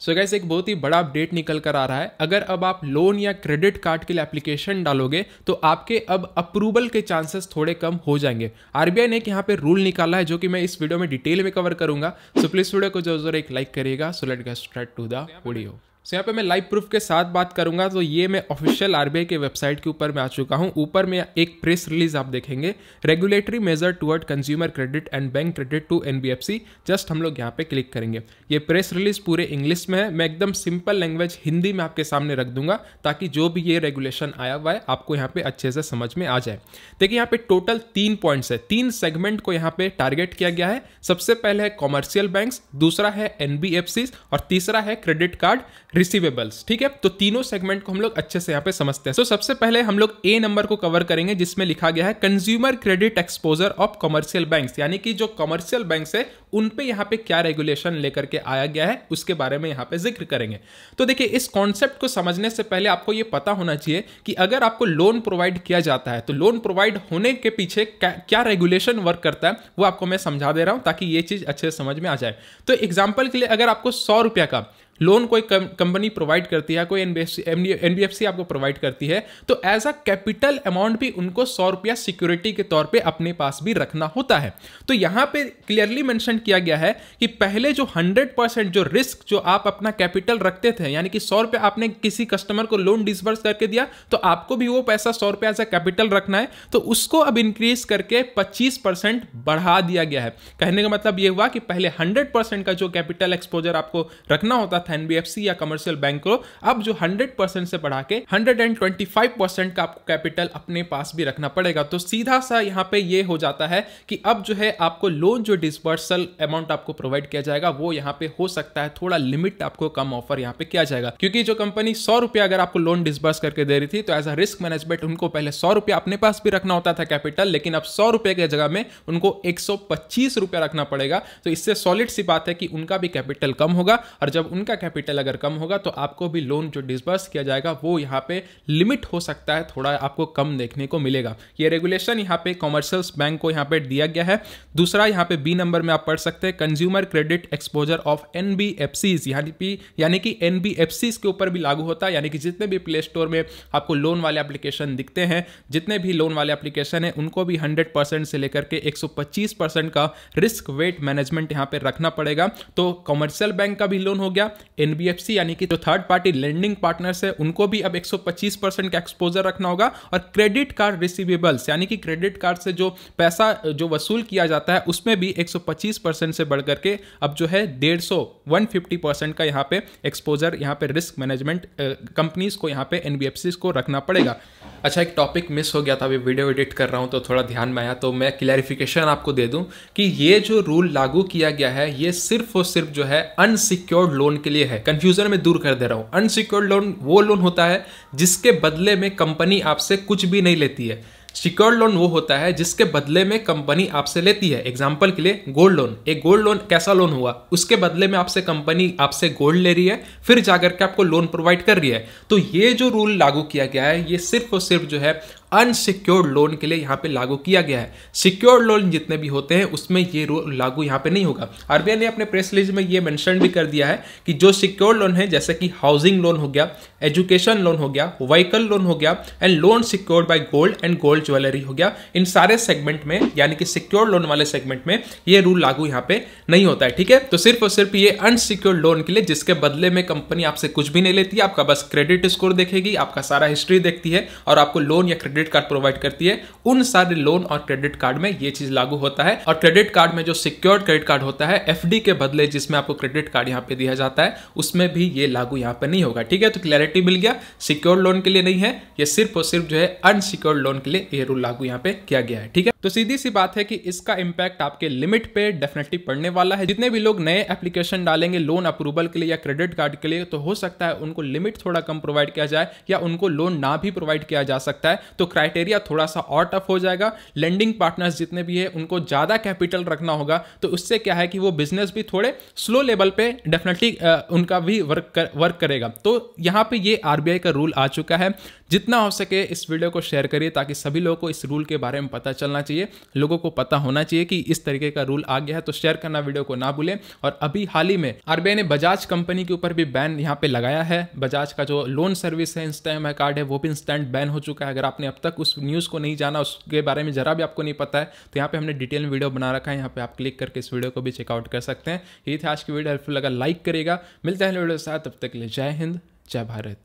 So guys एक बहुत ही बड़ा अपडेट निकल कर आ रहा है। अगर अब आप लोन या क्रेडिट कार्ड के लिए एप्लीकेशन डालोगे तो आपके अब अप्रूवल के चांसेस थोड़े कम हो जाएंगे। आरबीआई ने एक यहाँ पे रूल निकाला है जो कि मैं इस वीडियो में डिटेल में कवर करूंगा। सो प्लीज वीडियो को जरूर एक लाइक करिएगा। So let's get start to the video. So यहाँ पे मैं लाइव प्रूफ के साथ बात करूंगा। तो ये मैं ऑफिशियल आरबीआई के वेबसाइट के ऊपर मैं आ चुका हूँ। ऊपर में एक प्रेस रिलीज आप देखेंगे, regulatory measure toward consumer credit and bank credit to NBFC. Just हम लोग यहाँ पे क्लिक करेंगे। ये प्रेस रिलीज पूरे इंग्लिश में है। मैं एकदम सिंपल लैंग्वेज हिंदी में आपके सामने रख दूंगा ताकि जो भी ये रेगुलेशन आया हुआ है आपको यहाँ पे अच्छे से समझ में आ जाए। देखिए यहाँ पे टोटल 3 पॉइंट्स है, 3 सेगमेंट को यहाँ पे टारगेट किया गया है। सबसे पहले है कॉमर्शियल बैंक्स, दूसरा है एनबीएफसी और तीसरा है क्रेडिट कार्ड रिसीवेबल्स। ठीक है, तो तीनों सेगमेंट को हम लोग अच्छे से यहाँ पे समझते हैं। तो सबसे पहले हम लोग ए नंबर को कवर करेंगे जिसमें लिखा गया है consumer credit exposure of commercial banks, यानी कि जो कमर्शियल बैंक्स है उन पे यहाँ पे क्या रेगुलेशन लेकर के आया गया है उसके बारे में यहाँ पे जिक्र करेंगे। तो देखिए इस कॉन्सेप्ट को समझने से पहले आपको ये पता होना चाहिए कि अगर आपको लोन प्रोवाइड किया जाता है तो लोन प्रोवाइड होने के पीछे क्या रेगुलेशन वर्क करता है वो आपको मैं समझा दे रहा हूं ताकि ये चीज अच्छे से समझ में आ जाए। तो एग्जाम्पल के लिए अगर आपको 100 रुपया का लोन कोई कंपनी प्रोवाइड करती है, कोई एनबीएफसी आपको प्रोवाइड करती है, तो एज अ कैपिटल अमाउंट भी उनको 100 रुपया सिक्योरिटी के तौर पे अपने पास भी रखना होता है। तो यहां पे क्लियरली मेंशन किया गया है कि पहले जो 100% जो रिस्क जो आप अपना कैपिटल रखते थे, यानी कि 100 रुपया आपने किसी कस्टमर को लोन डिसबर्स करके दिया तो आपको भी वो पैसा 100 रुपया एज अ कैपिटल रखना है। तो उसको अब इंक्रीज करके 25% बढ़ा दिया गया है। कहने का मतलब ये हुआ कि पहले 100% का जो कैपिटल एक्सपोजर आपको रखना होता था एनबीएफसी या कमर्शियल बैंक को, अब जो 100% से बढ़ा के 125% का आपको कैपिटल अपने पास भी रखना पड़ेगा। तो सीधा सा यहां पे ये हो जाता है कि अब जो है आपको लोन जो डिसबर्सल अमाउंट आपको प्रोवाइड किया जाएगा वो यहां पे हो सकता है थोड़ा लिमिट आपको कम ऑफर यहां पे किया जाएगा, क्योंकि जो कंपनी 100 रुपया अगर आपको लोन डिसबर्स करके दे रही थी तो एज अ रिस्क मैनेजमेंट उनको पहले 100 रुपया अपने पास भी रखना होता था कैपिटल, लेकिन अब 100 रुपये की जगह में उनको 125 रुपया रखना पड़ेगा। तो इससे सॉलिड सी बात है कि उनका भी कैपिटल कम होगा और जब उनका कैपिटल अगर कम होगा तो आपको भी लोन जो डिसबर्स किया जाएगा वो यहाँ पे लिमिट हो सकता है थोड़ा आपको कम देखने को मिलेगा। ये रेगुलेशन यहाँ पे कमर्शियल बैंक को यहाँ पे दिया गया है। दूसरा यहाँ पे बी नंबर में आप पढ़ सकते हैं consumer credit exposure of NBFCs, यानी कि एनबीएफसीज के ऊपर भी लागू होता है। यानी कि जितने भी प्ले स्टोर में आपको लोन वाले एप्लीकेशन दिखते हैं, जितने भी लोन वाले एप्लीकेशन है उनको भी 100% से लेकर के 125% का रिस्क वेट मैनेजमेंट यहाँ पे रखना पड़ेगा। तो कमर्शियल बैंक का भी लोन हो गया, एनबीएफसी यानी कि जो थर्ड पार्टी लेंडिंग पार्टनर्स है उनको भी अब 125% का एक्सपोजर रखना होगा, और क्रेडिट कार्ड रिसीवेबल्स यानी कि क्रेडिट कार्ड से जो पैसा जो वसूल किया जाता है उसमें भी 125% से बढ़ करके अब जो है 150% का यहाँ पे एक्सपोजर यहाँ पे रिस्क मैनेजमेंट कंपनीज को यहाँ पे एनबीएफसी को रखना पड़ेगा। अच्छा, एक टॉपिक मिस हो गया था, अभी वीडियो एडिट कर रहा हूं तो थोड़ा ध्यान में आया, तो मैं क्लैरिफिकेशन आपको दे दूं कि ये जो रूल लागू किया गया है ये सिर्फ और सिर्फ जो है अनसिक्योर्ड लोन के लिए है। कंफ्यूजन में दूर कर दे रहा हूं। अनसिक्योर्ड लोन वो लोन होता है जिसके बदले में कंपनी आपसे कुछ भी नहीं लेती है। सिक्योर्ड लोन वो होता है जिसके बदले में कंपनी आपसे लेती है। एग्जांपल के लिए गोल्ड लोन, एक गोल्ड लोन कैसा लोन हुआ, उसके बदले में आपसे कंपनी आपसे गोल्ड ले रही है फिर जाकर के आपको लोन प्रोवाइड कर रही है। तो ये जो रूल लागू किया गया है ये सिर्फ और सिर्फ जो है अनसिक्योर्ड लोन के लिए यहाँ पे लागू किया गया है। सिक्योर्ड लोन जितने भी होते हैं उसमें ये रूल लागू यहाँ पे नहीं होगा। आरबीआई ने अपने प्रेस रिलीज में ये मेंशन भी कर दिया है कि जो सिक्योर्ड लोन है जैसे कि हाउसिंग लोन हो गया, एजुकेशन लोन हो गया, व्हीकल लोन हो गया and loan secured by gold and gold jewellery हो गया, इन सारे सेगमेंट में यानी कि सिक्योर्ड लोन वाले सेगमेंट में ये रूल लागू यहाँ पे नहीं होता है। ठीक है, तो सिर्फ और सिर्फ ये अनसिक्योर्ड लोन के लिए जिसके बदले में कंपनी आपसे कुछ भी नहीं लेती, आपका बस क्रेडिट स्कोर देखेगी, आपका सारा हिस्ट्री देखती है और आपको लोन या क्रेडिट कार्ड प्रोवाइड करती है, उन सारे लोन और क्रेडिट कार्ड में ये चीज लागू होता है। और क्रेडिट कार्ड में जो सिक्योर्ड क्रेडिट कार्ड होता है एफडी के बदले जिसमें आपको क्रेडिट कार्ड यहाँ पे दिया जाता है उसमें भी ये लागू यहाँ पे नहीं होगा। ठीक है, तो क्लैरिटी मिल गया, सिक्योर्ड लोन के लिए नहीं है, ये सिर्फ और सिर्फ जो है अनसिक्योर्ड लोन के लिए ये रूल लागू यहाँ पे किया गया है। ठीक है, तो सीधी सी बात है कि इसका इंपैक्ट आपके लिमिट पे डेफिनेटली पड़ने वाला है। जितने भी लोग नए एप्लीकेशन डालेंगे लोन अप्रूवल के लिए या क्रेडिट कार्ड के लिए तो हो सकता है उनको लिमिट थोड़ा कम प्रोवाइड किया जाए या उनको लोन ना भी प्रोवाइड किया जा सकता है। तो क्राइटेरिया थोड़ा सा और टफ हो जाएगा। लेंडिंग पार्टनर्स जितने भी है उनको ज्यादा कैपिटल रखना होगा, तो उससे क्या है कि वो बिजनेस भी थोड़े स्लो लेवल पे डेफिनेटली उनका भी वर्क करेगा। तो यहां पे ये आरबीआई का रूल आ चुका है। जितना हो सके इस वीडियो को शेयर करिए ताकि सभी लोगों को इस रूल के बारे में पता चलना चाहिए। चाहिए, लोगों को पता होना चाहिए कि इस तरीके का रूल आ गया है। तो शेयर करना वीडियो को ना भूलें। और अभी हाल ही में आरबीआई ने बजाज कंपनी के ऊपर भी बैन यहाँ पे लगाया है। बजाज का जो लोन सर्विस है, इंस्टा EMI कार्ड है, वो भी इंस्टेंट बैन हो चुका है। अगर आपने अब तक उस न्यूज़ को नहीं जाना, उसके बारे में जरा भी आपको नहीं पता है, तो यहाँ पे हमने डिटेल में वीडियो बना रखा है, यहाँ पे आप क्लिक करके इस वीडियो को भी चेकआउट कर सकते हैं। ये था आज की वीडियो, हेल्पफुल लगा लाइक करेगा। मिलते हैं वीडियो के साथ, तब तक के लिए जय हिंद, जय भारत।